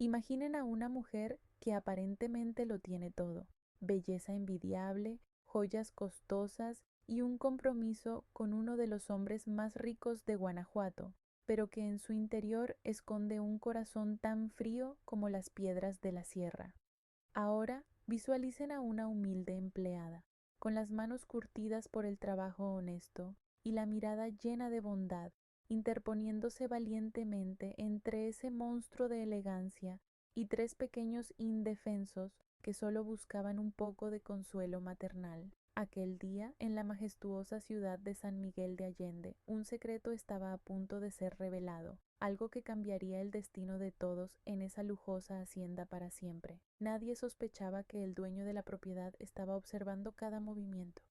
Imaginen a una mujer que aparentemente lo tiene todo: belleza envidiable, joyas costosas y un compromiso con uno de los hombres más ricos de Guanajuato, pero que en su interior esconde un corazón tan frío como las piedras de la sierra. Ahora visualicen a una humilde empleada, con las manos curtidas por el trabajo honesto y la mirada llena de bondad, interponiéndose valientemente entre ese monstruo de elegancia y tres pequeños indefensos que solo buscaban un poco de consuelo maternal. Aquel día, en la majestuosa ciudad de San Miguel de Allende, un secreto estaba a punto de ser revelado, algo que cambiaría el destino de todos en esa lujosa hacienda para siempre. Nadie sospechaba que el dueño de la propiedad estaba observando cada movimiento.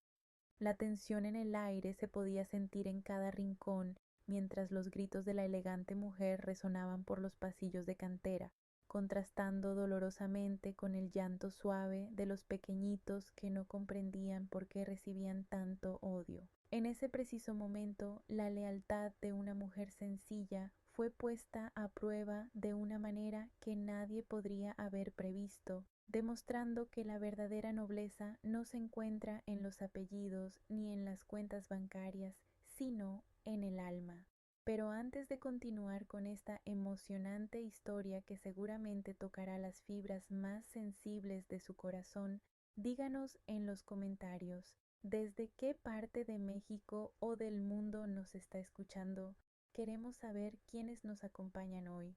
La tensión en el aire se podía sentir en cada rincón, mientras los gritos de la elegante mujer resonaban por los pasillos de cantera, contrastando dolorosamente con el llanto suave de los pequeñitos que no comprendían por qué recibían tanto odio. En ese preciso momento, la lealtad de una mujer sencilla fue puesta a prueba de una manera que nadie podría haber previsto, demostrando que la verdadera nobleza no se encuentra en los apellidos ni en las cuentas bancarias, sino en el alma. Pero antes de continuar con esta emocionante historia que seguramente tocará las fibras más sensibles de su corazón, díganos en los comentarios desde qué parte de México o del mundo nos está escuchando. Queremos saber quiénes nos acompañan hoy.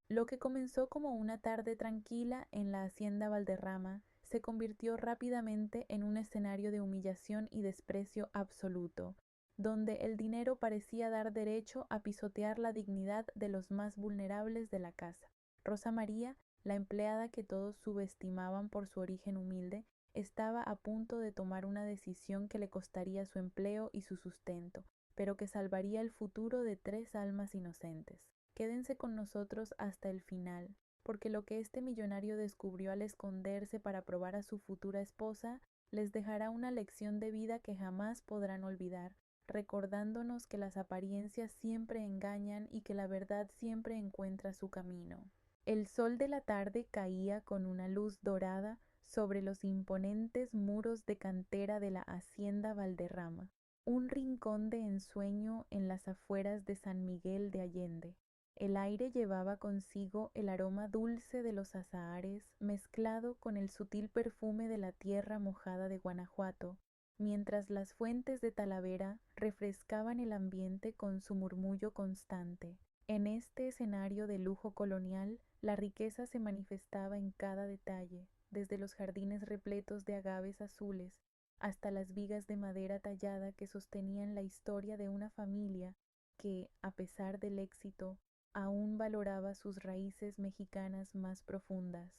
Lo que comenzó como una tarde tranquila en la hacienda Valderrama se convirtió rápidamente en un escenario de humillación y desprecio absoluto, donde el dinero parecía dar derecho a pisotear la dignidad de los más vulnerables de la casa. Rosa María, la empleada que todos subestimaban por su origen humilde, estaba a punto de tomar una decisión que le costaría su empleo y su sustento, pero que salvaría el futuro de tres almas inocentes. Quédense con nosotros hasta el final, porque lo que este millonario descubrió al esconderse para probar a su futura esposa les dejará una lección de vida que jamás podrán olvidar, recordándonos que las apariencias siempre engañan y que la verdad siempre encuentra su camino. El sol de la tarde caía con una luz dorada sobre los imponentes muros de cantera de la hacienda Valderrama, un rincón de ensueño en las afueras de San Miguel de Allende. El aire llevaba consigo el aroma dulce de los azahares mezclado con el sutil perfume de la tierra mojada de Guanajuato, mientras las fuentes de Talavera refrescaban el ambiente con su murmullo constante. En este escenario de lujo colonial, la riqueza se manifestaba en cada detalle, desde los jardines repletos de agaves azules hasta las vigas de madera tallada que sostenían la historia de una familia que, a pesar del éxito, aún valoraba sus raíces mexicanas más profundas.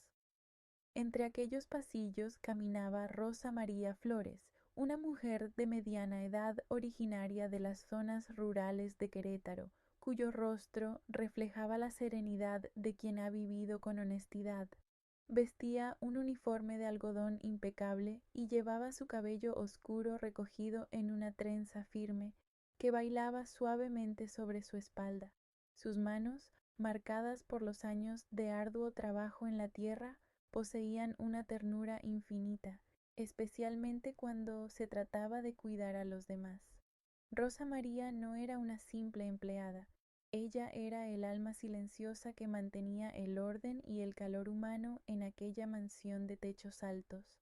Entre aquellos pasillos caminaba Rosa María Flores, una mujer de mediana edad originaria de las zonas rurales de Querétaro, cuyo rostro reflejaba la serenidad de quien ha vivido con honestidad. Vestía un uniforme de algodón impecable y llevaba su cabello oscuro recogido en una trenza firme que bailaba suavemente sobre su espalda. Sus manos, marcadas por los años de arduo trabajo en la tierra, poseían una ternura infinita, especialmente cuando se trataba de cuidar a los demás. Rosa María no era una simple empleada, ella era el alma silenciosa que mantenía el orden y el calor humano en aquella mansión de techos altos.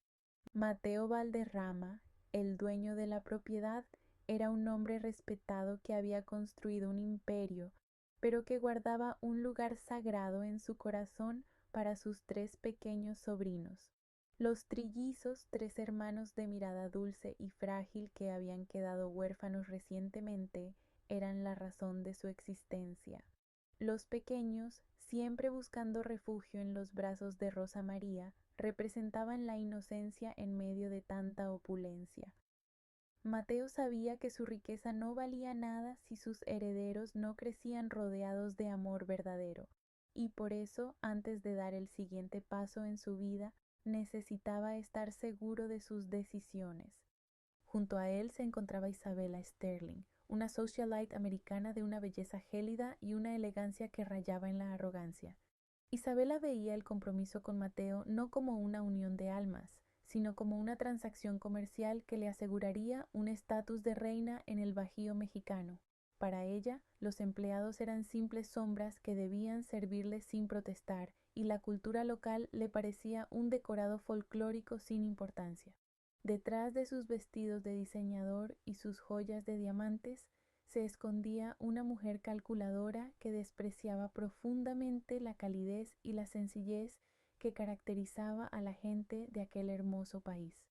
Mateo Valderrama, el dueño de la propiedad, era un hombre respetado que había construido un imperio, pero que guardaba un lugar sagrado en su corazón para sus tres pequeños sobrinos, los trillizos, tres hermanos de mirada dulce y frágil que habían quedado huérfanos recientemente, eran la razón de su existencia. Los pequeños, siempre buscando refugio en los brazos de Rosa María, representaban la inocencia en medio de tanta opulencia. Mateo sabía que su riqueza no valía nada si sus herederos no crecían rodeados de amor verdadero, y por eso, antes de dar el siguiente paso en su vida, necesitaba estar seguro de sus decisiones. Junto a él se encontraba Isabella Sterling, una socialite americana de una belleza gélida y una elegancia que rayaba en la arrogancia. Isabela veía el compromiso con Mateo no como una unión de almas, sino como una transacción comercial que le aseguraría un estatus de reina en el Bajío mexicano. Para ella, los empleados eran simples sombras que debían servirle sin protestar, y la cultura local le parecía un decorado folclórico sin importancia. Detrás de sus vestidos de diseñador y sus joyas de diamantes, se escondía una mujer calculadora que despreciaba profundamente la calidez y la sencillez que caracterizaba a la gente de aquel hermoso país.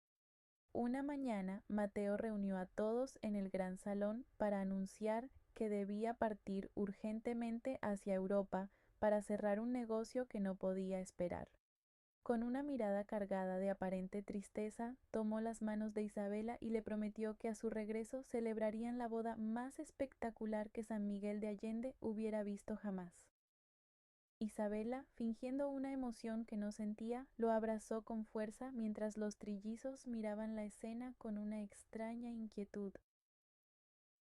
Una mañana, Mateo reunió a todos en el gran salón para anunciar que debía partir urgentemente hacia Europa para cerrar un negocio que no podía esperar. Con una mirada cargada de aparente tristeza, tomó las manos de Isabela y le prometió que a su regreso celebrarían la boda más espectacular que San Miguel de Allende hubiera visto jamás. Isabela, fingiendo una emoción que no sentía, lo abrazó con fuerza mientras los trillizos miraban la escena con una extraña inquietud.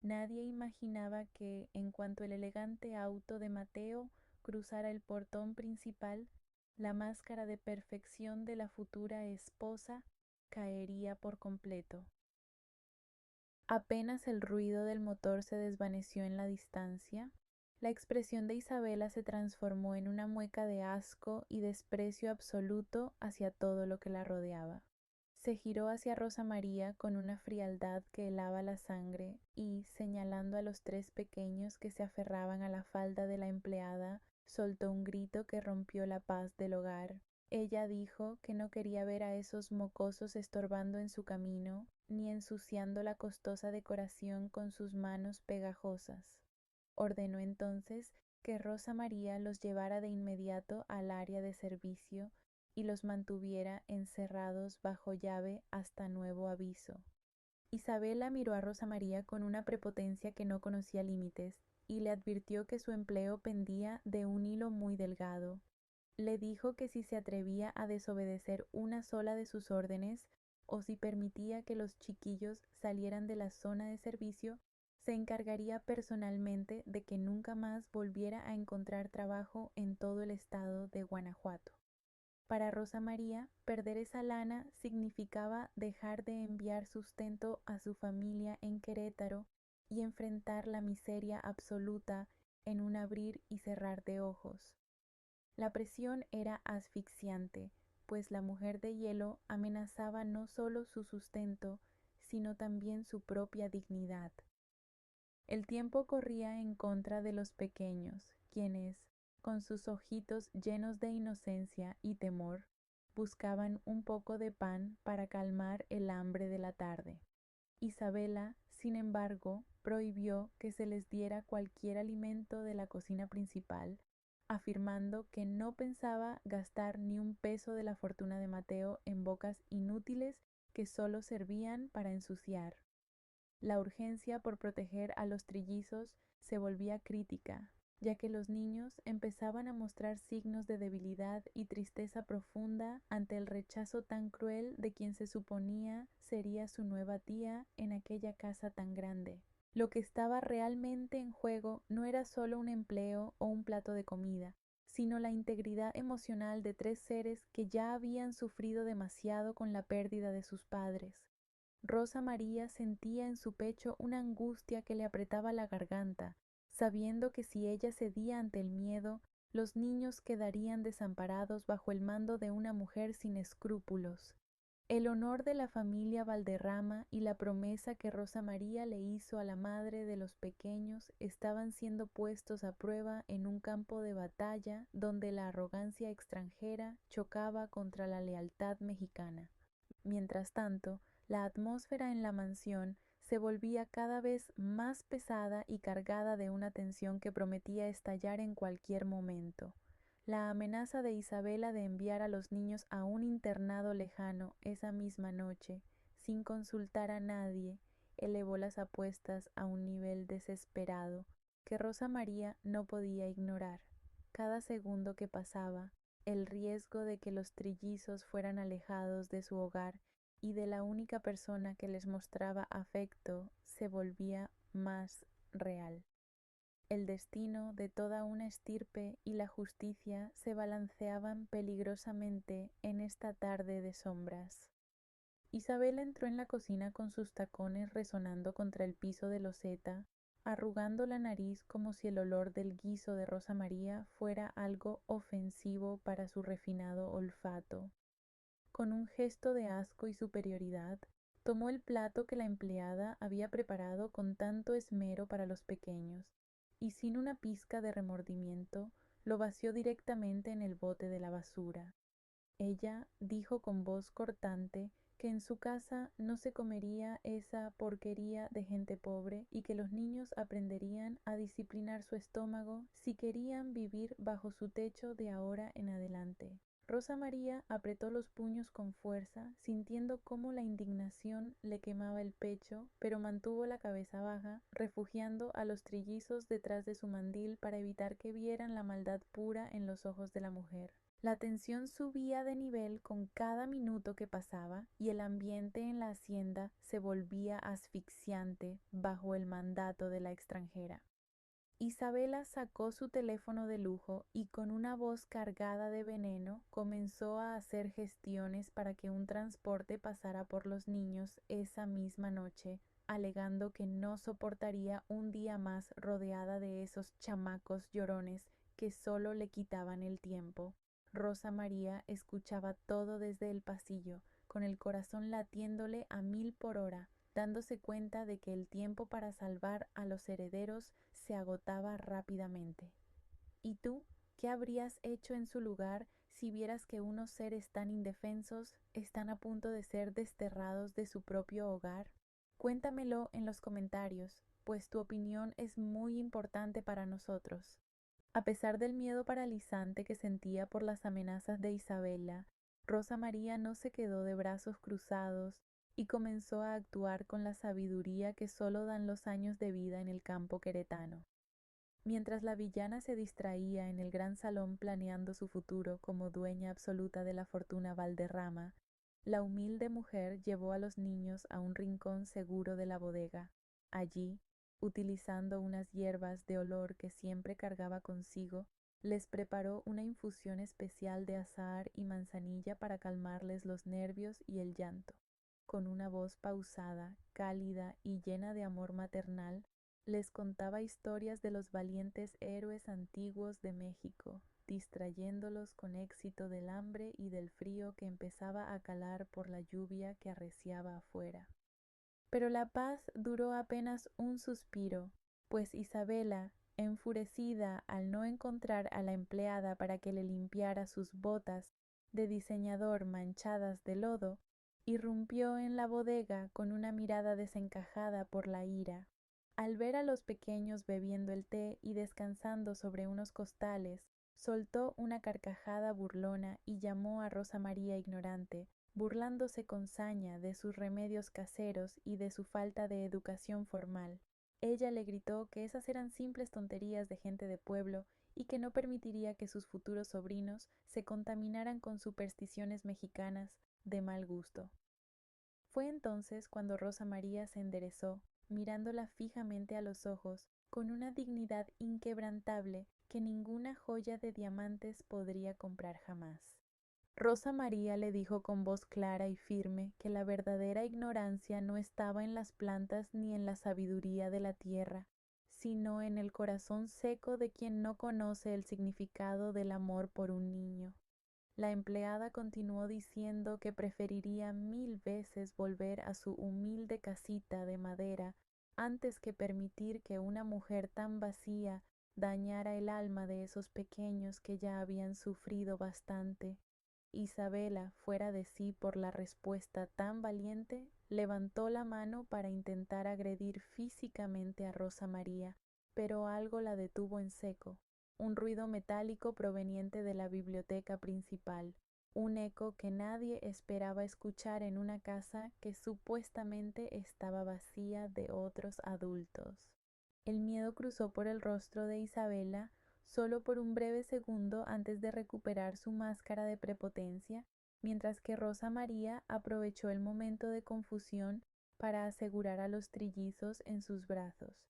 Nadie imaginaba que, en cuanto el elegante auto de Mateo cruzara el portón principal, la máscara de perfección de la futura esposa caería por completo. Apenas el ruido del motor se desvaneció en la distancia, la expresión de Isabela se transformó en una mueca de asco y desprecio absoluto hacia todo lo que la rodeaba. Se giró hacia Rosa María con una frialdad que helaba la sangre y, señalando a los tres pequeños que se aferraban a la falda de la empleada, soltó un grito que rompió la paz del hogar. Ella dijo que no quería ver a esos mocosos estorbando en su camino, ni ensuciando la costosa decoración con sus manos pegajosas. Ordenó entonces que Rosa María los llevara de inmediato al área de servicio y los mantuviera encerrados bajo llave hasta nuevo aviso. Isabela miró a Rosa María con una prepotencia que no conocía límites y le advirtió que su empleo pendía de un hilo muy delgado. Le dijo que si se atrevía a desobedecer una sola de sus órdenes o si permitía que los chiquillos salieran de la zona de servicio, se encargaría personalmente de que nunca más volviera a encontrar trabajo en todo el estado de Guanajuato. Para Rosa María, perder esa lana significaba dejar de enviar sustento a su familia en Querétaro y enfrentar la miseria absoluta en un abrir y cerrar de ojos. La presión era asfixiante, pues la mujer de hielo amenazaba no solo su sustento, sino también su propia dignidad. El tiempo corría en contra de los pequeños, quienes, con sus ojitos llenos de inocencia y temor, buscaban un poco de pan para calmar el hambre de la tarde. Isabela, sin embargo, prohibió que se les diera cualquier alimento de la cocina principal, afirmando que no pensaba gastar ni un peso de la fortuna de Mateo en bocas inútiles que solo servían para ensuciar. La urgencia por proteger a los trillizos se volvía crítica, ya que los niños empezaban a mostrar signos de debilidad y tristeza profunda ante el rechazo tan cruel de quien se suponía sería su nueva tía en aquella casa tan grande. Lo que estaba realmente en juego no era solo un empleo o un plato de comida, sino la integridad emocional de tres seres que ya habían sufrido demasiado con la pérdida de sus padres. Rosa María sentía en su pecho una angustia que le apretaba la garganta, sabiendo que si ella cedía ante el miedo, los niños quedarían desamparados bajo el mando de una mujer sin escrúpulos. El honor de la familia Valderrama y la promesa que Rosa María le hizo a la madre de los pequeños estaban siendo puestos a prueba en un campo de batalla donde la arrogancia extranjera chocaba contra la lealtad mexicana. Mientras tanto, la atmósfera en la mansión se volvía cada vez más pesada y cargada de una tensión que prometía estallar en cualquier momento. La amenaza de Isabela de enviar a los niños a un internado lejano esa misma noche, sin consultar a nadie, elevó las apuestas a un nivel desesperado que Rosa María no podía ignorar. Cada segundo que pasaba, el riesgo de que los trillizos fueran alejados de su hogar y de la única persona que les mostraba afecto se volvía más real. El destino de toda una estirpe y la justicia se balanceaban peligrosamente en esta tarde de sombras. Isabela entró en la cocina con sus tacones resonando contra el piso de loseta, arrugando la nariz como si el olor del guiso de Rosa María fuera algo ofensivo para su refinado olfato. Con un gesto de asco y superioridad, tomó el plato que la empleada había preparado con tanto esmero para los pequeños, y sin una pizca de remordimiento, lo vació directamente en el bote de la basura. Ella dijo con voz cortante que en su casa no se comería esa porquería de gente pobre y que los niños aprenderían a disciplinar su estómago si querían vivir bajo su techo de ahora en adelante. Rosa María apretó los puños con fuerza, sintiendo cómo la indignación le quemaba el pecho, pero mantuvo la cabeza baja, refugiando a los trillizos detrás de su mandil para evitar que vieran la maldad pura en los ojos de la mujer. La tensión subía de nivel con cada minuto que pasaba y el ambiente en la hacienda se volvía asfixiante bajo el mandato de la extranjera. Isabela sacó su teléfono de lujo y con una voz cargada de veneno comenzó a hacer gestiones para que un transporte pasara por los niños esa misma noche, alegando que no soportaría un día más rodeada de esos chamacos llorones que solo le quitaban el tiempo. Rosa María escuchaba todo desde el pasillo, con el corazón latiéndole a 1000 por hora, dándose cuenta de que el tiempo para salvar a los herederos se agotaba rápidamente. ¿Y tú qué habrías hecho en su lugar si vieras que unos seres tan indefensos están a punto de ser desterrados de su propio hogar? Cuéntamelo en los comentarios, pues tu opinión es muy importante para nosotros. A pesar del miedo paralizante que sentía por las amenazas de Isabela, Rosa María no se quedó de brazos cruzados y comenzó a actuar con la sabiduría que solo dan los años de vida en el campo queretano. Mientras la villana se distraía en el gran salón planeando su futuro como dueña absoluta de la fortuna Valderrama, la humilde mujer llevó a los niños a un rincón seguro de la bodega. Allí, utilizando unas hierbas de olor que siempre cargaba consigo, les preparó una infusión especial de azahar y manzanilla para calmarles los nervios y el llanto. Con una voz pausada, cálida y llena de amor maternal, les contaba historias de los valientes héroes antiguos de México, distrayéndolos con éxito del hambre y del frío que empezaba a calar por la lluvia que arreciaba afuera. Pero la paz duró apenas un suspiro, pues Isabela, enfurecida al no encontrar a la empleada para que le limpiara sus botas de diseñador manchadas de lodo, irrumpió en la bodega con una mirada desencajada por la ira. Al ver a los pequeños bebiendo el té y descansando sobre unos costales, soltó una carcajada burlona y llamó a Rosa María ignorante, burlándose con saña de sus remedios caseros y de su falta de educación formal. Ella le gritó que esas eran simples tonterías de gente de pueblo y que no permitiría que sus futuros sobrinos se contaminaran con supersticiones mexicanas de mal gusto. Fue entonces cuando Rosa María se enderezó, mirándola fijamente a los ojos, con una dignidad inquebrantable que ninguna joya de diamantes podría comprar jamás. Rosa María le dijo con voz clara y firme que la verdadera ignorancia no estaba en las plantas ni en la sabiduría de la tierra, sino en el corazón seco de quien no conoce el significado del amor por un niño. La empleada continuó diciendo que preferiría 1000 veces volver a su humilde casita de madera antes que permitir que una mujer tan vacía dañara el alma de esos pequeños que ya habían sufrido bastante. Isabela, fuera de sí por la respuesta tan valiente, levantó la mano para intentar agredir físicamente a Rosa María, pero algo la detuvo en seco. Un ruido metálico proveniente de la biblioteca principal, un eco que nadie esperaba escuchar en una casa que supuestamente estaba vacía de otros adultos. El miedo cruzó por el rostro de Isabela solo por un breve segundo antes de recuperar su máscara de prepotencia, mientras que Rosa María aprovechó el momento de confusión para asegurar a los trillizos en sus brazos.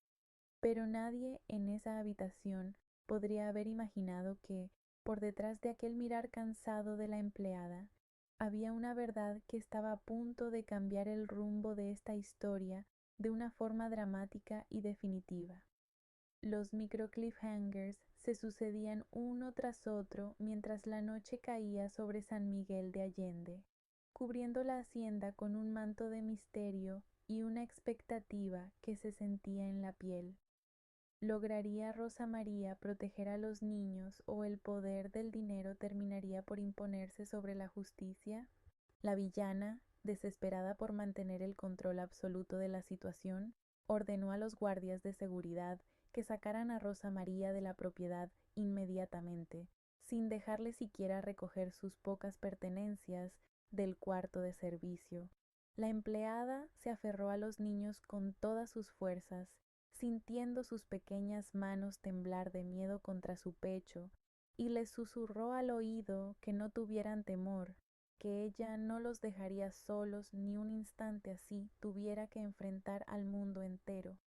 Pero nadie en esa habitación podría haber imaginado que, por detrás de aquel mirar cansado de la empleada, había una verdad que estaba a punto de cambiar el rumbo de esta historia de una forma dramática y definitiva. Los micro cliffhangers se sucedían uno tras otro mientras la noche caía sobre San Miguel de Allende, cubriendo la hacienda con un manto de misterio y una expectativa que se sentía en la piel. ¿Lograría Rosa María proteger a los niños o el poder del dinero terminaría por imponerse sobre la justicia? La villana, desesperada por mantener el control absoluto de la situación, ordenó a los guardias de seguridad que sacaran a Rosa María de la propiedad inmediatamente, sin dejarle siquiera recoger sus pocas pertenencias del cuarto de servicio. La empleada se aferró a los niños con todas sus fuerzas, sintiendo sus pequeñas manos temblar de miedo contra su pecho, y les susurró al oído que no tuvieran temor, que ella no los dejaría solos ni un instante así tuviera que enfrentar al mundo entero.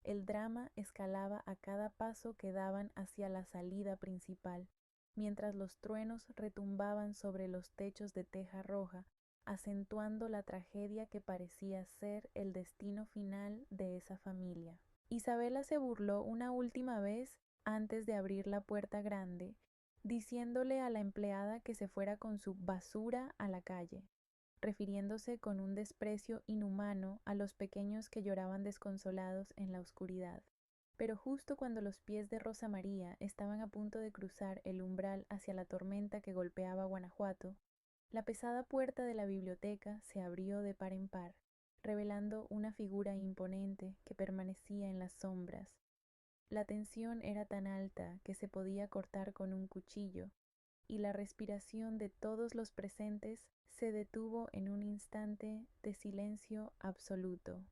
El drama escalaba a cada paso que daban hacia la salida principal, mientras los truenos retumbaban sobre los techos de teja roja, acentuando la tragedia que parecía ser el destino final de esa familia. Isabela se burló una última vez antes de abrir la puerta grande, diciéndole a la empleada que se fuera con su basura a la calle, refiriéndose con un desprecio inhumano a los pequeños que lloraban desconsolados en la oscuridad. Pero justo cuando los pies de Rosa María estaban a punto de cruzar el umbral hacia la tormenta que golpeaba Guanajuato, la pesada puerta de la biblioteca se abrió de par en par, revelando una figura imponente que permanecía en las sombras. La tensión era tan alta que se podía cortar con un cuchillo, y la respiración de todos los presentes se detuvo en un instante de silencio absoluto.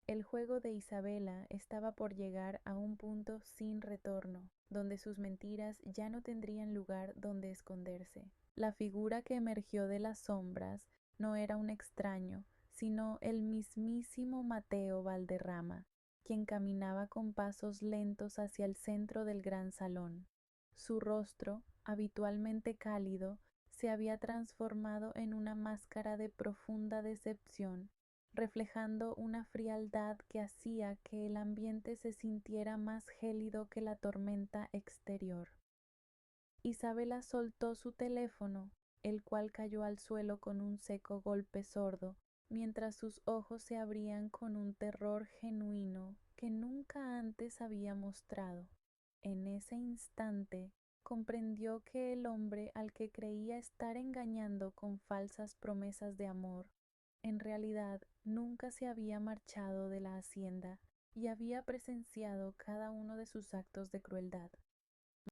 El juego de Isabela estaba por llegar a un punto sin retorno, donde sus mentiras ya no tendrían lugar donde esconderse. La figura que emergió de las sombras no era un extraño, sino el mismísimo Mateo Valderrama, quien caminaba con pasos lentos hacia el centro del gran salón. Su rostro, habitualmente cálido, se había transformado en una máscara de profunda decepción, reflejando una frialdad que hacía que el ambiente se sintiera más gélido que la tormenta exterior. Isabela soltó su teléfono, el cual cayó al suelo con un seco golpe sordo, mientras sus ojos se abrían con un terror genuino que nunca antes había mostrado. En ese instante comprendió que el hombre al que creía estar engañando con falsas promesas de amor, en realidad nunca se había marchado de la hacienda y había presenciado cada uno de sus actos de crueldad.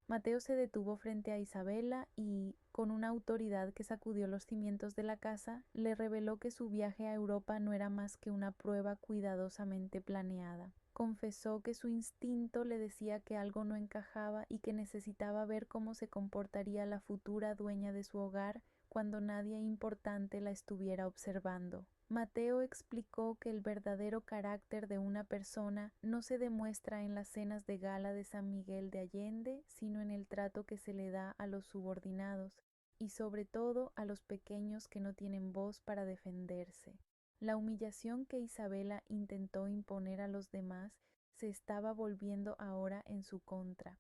Mateo se detuvo frente a Isabela y, con una autoridad que sacudió los cimientos de la casa, le reveló que su viaje a Europa no era más que una prueba cuidadosamente planeada. Confesó que su instinto le decía que algo no encajaba y que necesitaba ver cómo se comportaría la futura dueña de su hogar cuando nadie importante la estuviera observando. Mateo explicó que el verdadero carácter de una persona no se demuestra en las cenas de gala de San Miguel de Allende, sino en el trato que se le da a los subordinados y sobre todo a los pequeños que no tienen voz para defenderse. La humillación que Isabela intentó imponer a los demás se estaba volviendo ahora en su contra.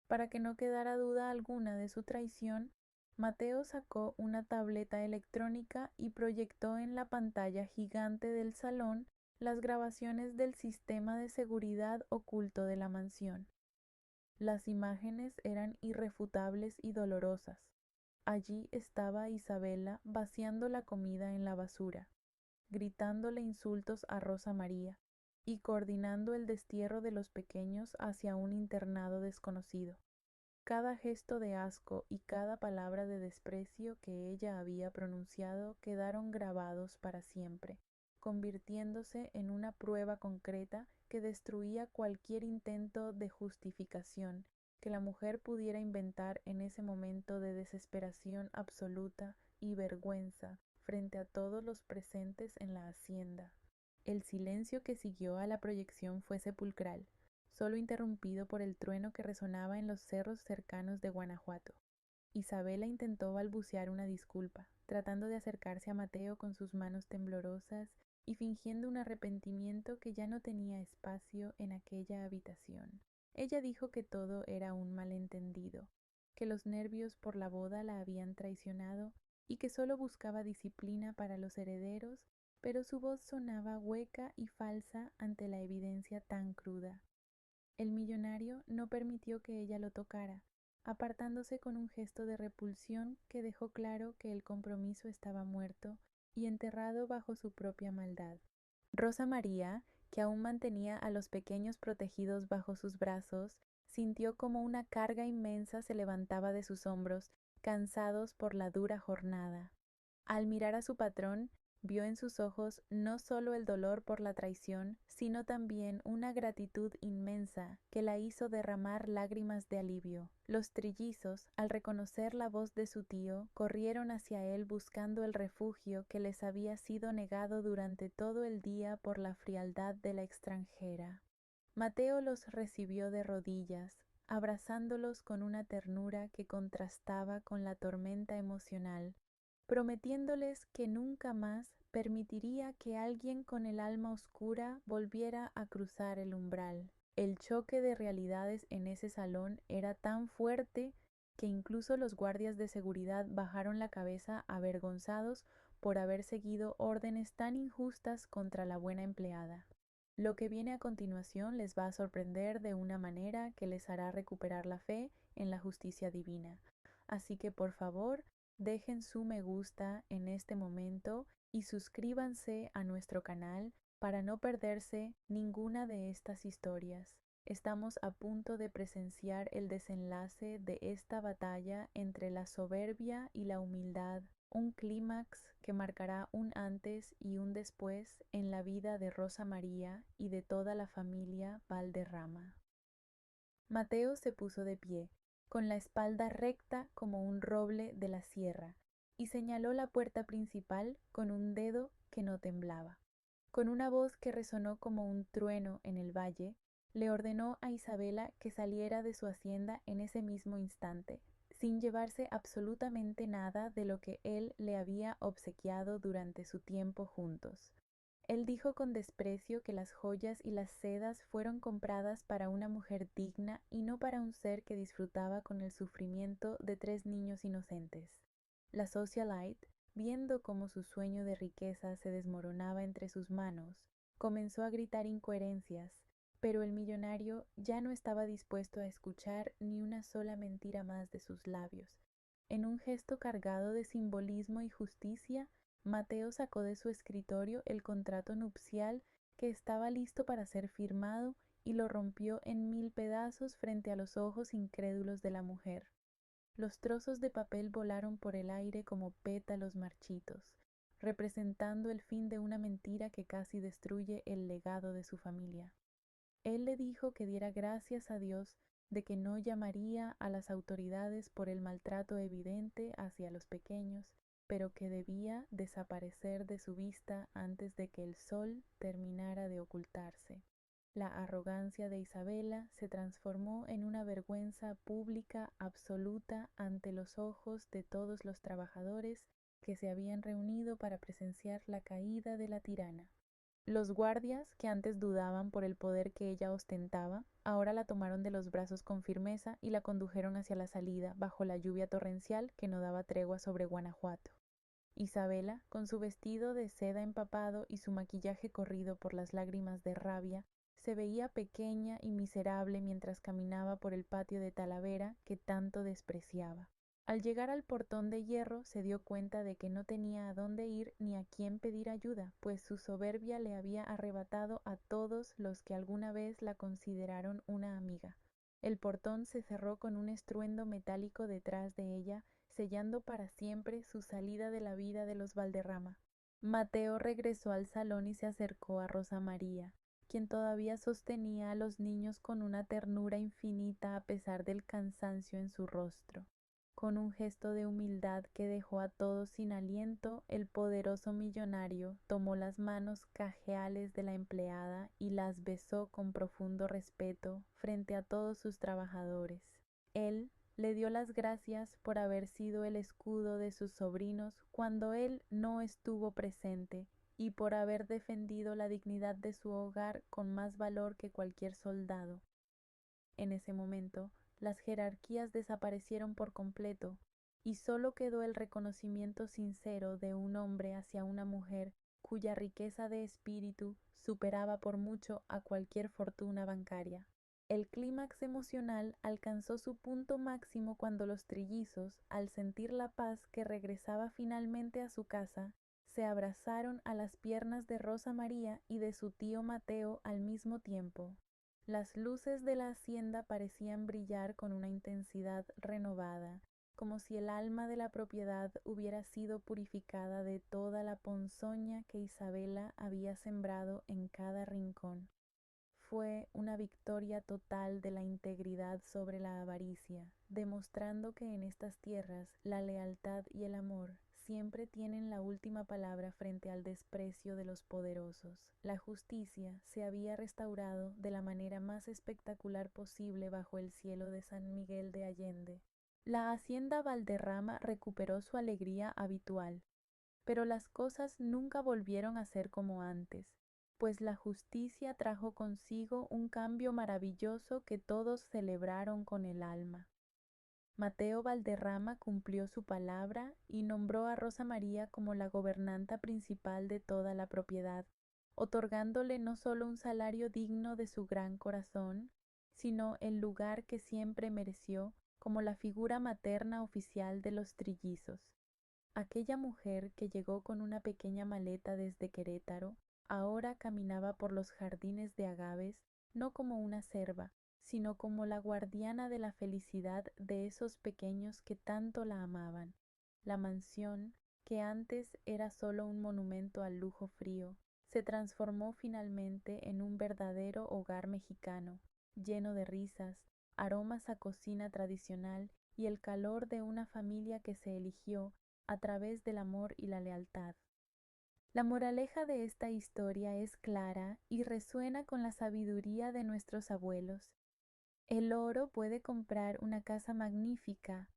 Para que no quedara duda alguna de su traición, Mateo sacó una tableta electrónica y proyectó en la pantalla gigante del salón las grabaciones del sistema de seguridad oculto de la mansión. Las imágenes eran irrefutables y dolorosas. Allí estaba Isabela vaciando la comida en la basura, gritándole insultos a Rosa María y coordinando el destierro de los pequeños hacia un internado desconocido. Cada gesto de asco y cada palabra de desprecio que ella había pronunciado quedaron grabados para siempre, convirtiéndose en una prueba concreta que destruía cualquier intento de justificación que la mujer pudiera inventar en ese momento de desesperación absoluta y vergüenza frente a todos los presentes en la hacienda. El silencio que siguió a la proyección fue sepulcral. solo interrumpido por el trueno que resonaba en los cerros cercanos de Guanajuato. Isabela intentó balbucear una disculpa, tratando de acercarse a Mateo con sus manos temblorosas y fingiendo un arrepentimiento que ya no tenía espacio en aquella habitación. Ella dijo que todo era un malentendido, que los nervios por la boda la habían traicionado y que solo buscaba disciplina para los herederos, pero su voz sonaba hueca y falsa ante la evidencia tan cruda. El millonario no permitió que ella lo tocara, apartándose con un gesto de repulsión que dejó claro que el compromiso estaba muerto y enterrado bajo su propia maldad. Rosa María, que aún mantenía a los pequeños protegidos bajo sus brazos, sintió como una carga inmensa se levantaba de sus hombros, cansados por la dura jornada. Al mirar a su patrón, vio en sus ojos no solo el dolor por la traición, sino también una gratitud inmensa que la hizo derramar lágrimas de alivio. Los trillizos, al reconocer la voz de su tío, corrieron hacia él buscando el refugio que les había sido negado durante todo el día por la frialdad de la extranjera. Mateo los recibió de rodillas, abrazándolos con una ternura que contrastaba con la tormenta emocional, prometiéndoles que nunca más permitiría que alguien con el alma oscura volviera a cruzar el umbral. El choque de realidades en ese salón era tan fuerte que incluso los guardias de seguridad bajaron la cabeza avergonzados por haber seguido órdenes tan injustas contra la buena empleada. Lo que viene a continuación les va a sorprender de una manera que les hará recuperar la fe en la justicia divina. Así que por favor, dejen su me gusta en este momento y suscríbanse a nuestro canal para no perderse ninguna de estas historias. Estamos a punto de presenciar el desenlace de esta batalla entre la soberbia y la humildad, un clímax que marcará un antes y un después en la vida de Rosa María y de toda la familia Valderrama. Mateo se puso de pie, con la espalda recta como un roble de la sierra, y señaló la puerta principal con un dedo que no temblaba. Con una voz que resonó como un trueno en el valle, le ordenó a Isabela que saliera de su hacienda en ese mismo instante, sin llevarse absolutamente nada de lo que él le había obsequiado durante su tiempo juntos. Él dijo con desprecio que las joyas y las sedas fueron compradas para una mujer digna y no para un ser que disfrutaba con el sufrimiento de 3 niños inocentes. La socialite, viendo cómo su sueño de riqueza se desmoronaba entre sus manos, comenzó a gritar incoherencias, pero el millonario ya no estaba dispuesto a escuchar ni una sola mentira más de sus labios. En un gesto cargado de simbolismo y justicia, Mateo sacó de su escritorio el contrato nupcial que estaba listo para ser firmado y lo rompió en 1000 pedazos frente a los ojos incrédulos de la mujer. Los trozos de papel volaron por el aire como pétalos marchitos, representando el fin de una mentira que casi destruye el legado de su familia. Él le dijo que diera gracias a Dios de que no llamaría a las autoridades por el maltrato evidente hacia los pequeños, pero que debía desaparecer de su vista antes de que el sol terminara de ocultarse. La arrogancia de Isabela se transformó en una vergüenza pública absoluta ante los ojos de todos los trabajadores que se habían reunido para presenciar la caída de la tirana. Los guardias, que antes dudaban por el poder que ella ostentaba, ahora la tomaron de los brazos con firmeza y la condujeron hacia la salida, bajo la lluvia torrencial que no daba tregua sobre Guanajuato. Isabela, con su vestido de seda empapado y su maquillaje corrido por las lágrimas de rabia, se veía pequeña y miserable mientras caminaba por el patio de Talavera que tanto despreciaba. Al llegar al portón de hierro se dio cuenta de que no tenía a dónde ir ni a quién pedir ayuda, pues su soberbia le había arrebatado a todos los que alguna vez la consideraron una amiga. El portón se cerró con un estruendo metálico detrás de ella, sellando para siempre su salida de la vida de los Valderrama. Mateo regresó al salón y se acercó a Rosa María, quien todavía sostenía a los niños con una ternura infinita a pesar del cansancio en su rostro. Con un gesto de humildad que dejó a todos sin aliento, el poderoso millonario tomó las manos cajeales de la empleada y las besó con profundo respeto frente a todos sus trabajadores. Él le dio las gracias por haber sido el escudo de sus sobrinos cuando él no estuvo presente y por haber defendido la dignidad de su hogar con más valor que cualquier soldado. En ese momento, las jerarquías desaparecieron por completo y solo quedó el reconocimiento sincero de un hombre hacia una mujer cuya riqueza de espíritu superaba por mucho a cualquier fortuna bancaria. El clímax emocional alcanzó su punto máximo cuando los trillizos, al sentir la paz que regresaba finalmente a su casa, se abrazaron a las piernas de Rosa María y de su tío Mateo al mismo tiempo. Las luces de la hacienda parecían brillar con una intensidad renovada, como si el alma de la propiedad hubiera sido purificada de toda la ponzoña que Isabela había sembrado en cada rincón. Fue una victoria total de la integridad sobre la avaricia, demostrando que en estas tierras la lealtad y el amor siempre tienen la última palabra frente al desprecio de los poderosos. La justicia se había restaurado de la manera más espectacular posible bajo el cielo de San Miguel de Allende. La hacienda Valderrama recuperó su alegría habitual, pero las cosas nunca volvieron a ser como antes, pues la justicia trajo consigo un cambio maravilloso que todos celebraron con el alma. Mateo Valderrama cumplió su palabra y nombró a Rosa María como la gobernanta principal de toda la propiedad, otorgándole no solo un salario digno de su gran corazón, sino el lugar que siempre mereció como la figura materna oficial de los trillizos. Aquella mujer que llegó con una pequeña maleta desde Querétaro, ahora caminaba por los jardines de Agaves no como una serva, sino como la guardiana de la felicidad de esos pequeños que tanto la amaban. La mansión, que antes era solo un monumento al lujo frío, se transformó finalmente en un verdadero hogar mexicano, lleno de risas, aromas a cocina tradicional y el calor de una familia que se eligió a través del amor y la lealtad. La moraleja de esta historia es clara y resuena con la sabiduría de nuestros abuelos. El oro puede comprar una casa magnífica,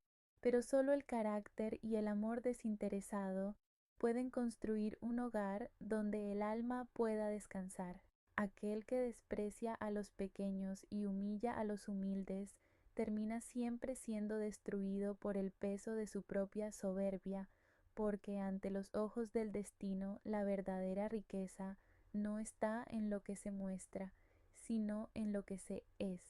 pero solo el carácter y el amor desinteresado pueden construir un hogar donde el alma pueda descansar. Aquel que desprecia a los pequeños y humilla a los humildes termina siempre siendo destruido por el peso de su propia soberbia, porque ante los ojos del destino la verdadera riqueza no está en lo que se muestra, sino en lo que se es.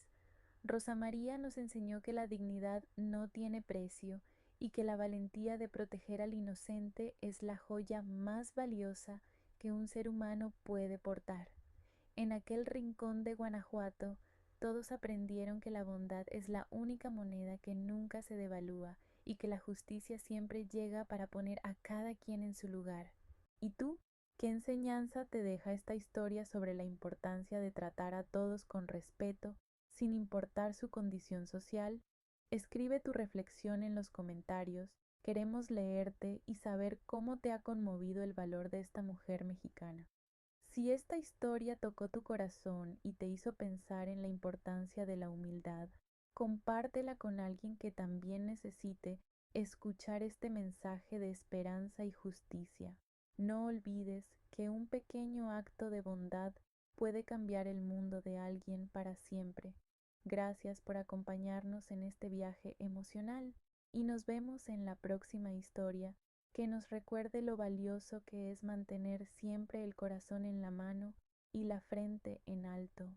Rosa María nos enseñó que la dignidad no tiene precio y que la valentía de proteger al inocente es la joya más valiosa que un ser humano puede portar. En aquel rincón de Guanajuato, todos aprendieron que la bondad es la única moneda que nunca se devalúa y que la justicia siempre llega para poner a cada quien en su lugar. ¿Y tú? ¿Qué enseñanza te deja esta historia sobre la importancia de tratar a todos con respeto, sin importar su condición social? Escribe tu reflexión en los comentarios. Queremos leerte y saber cómo te ha conmovido el valor de esta mujer mexicana. Si esta historia tocó tu corazón y te hizo pensar en la importancia de la humildad, compártela con alguien que también necesite escuchar este mensaje de esperanza y justicia. No olvides que un pequeño acto de bondad puede cambiar el mundo de alguien para siempre. Gracias por acompañarnos en este viaje emocional y nos vemos en la próxima historia que nos recuerde lo valioso que es mantener siempre el corazón en la mano y la frente en alto.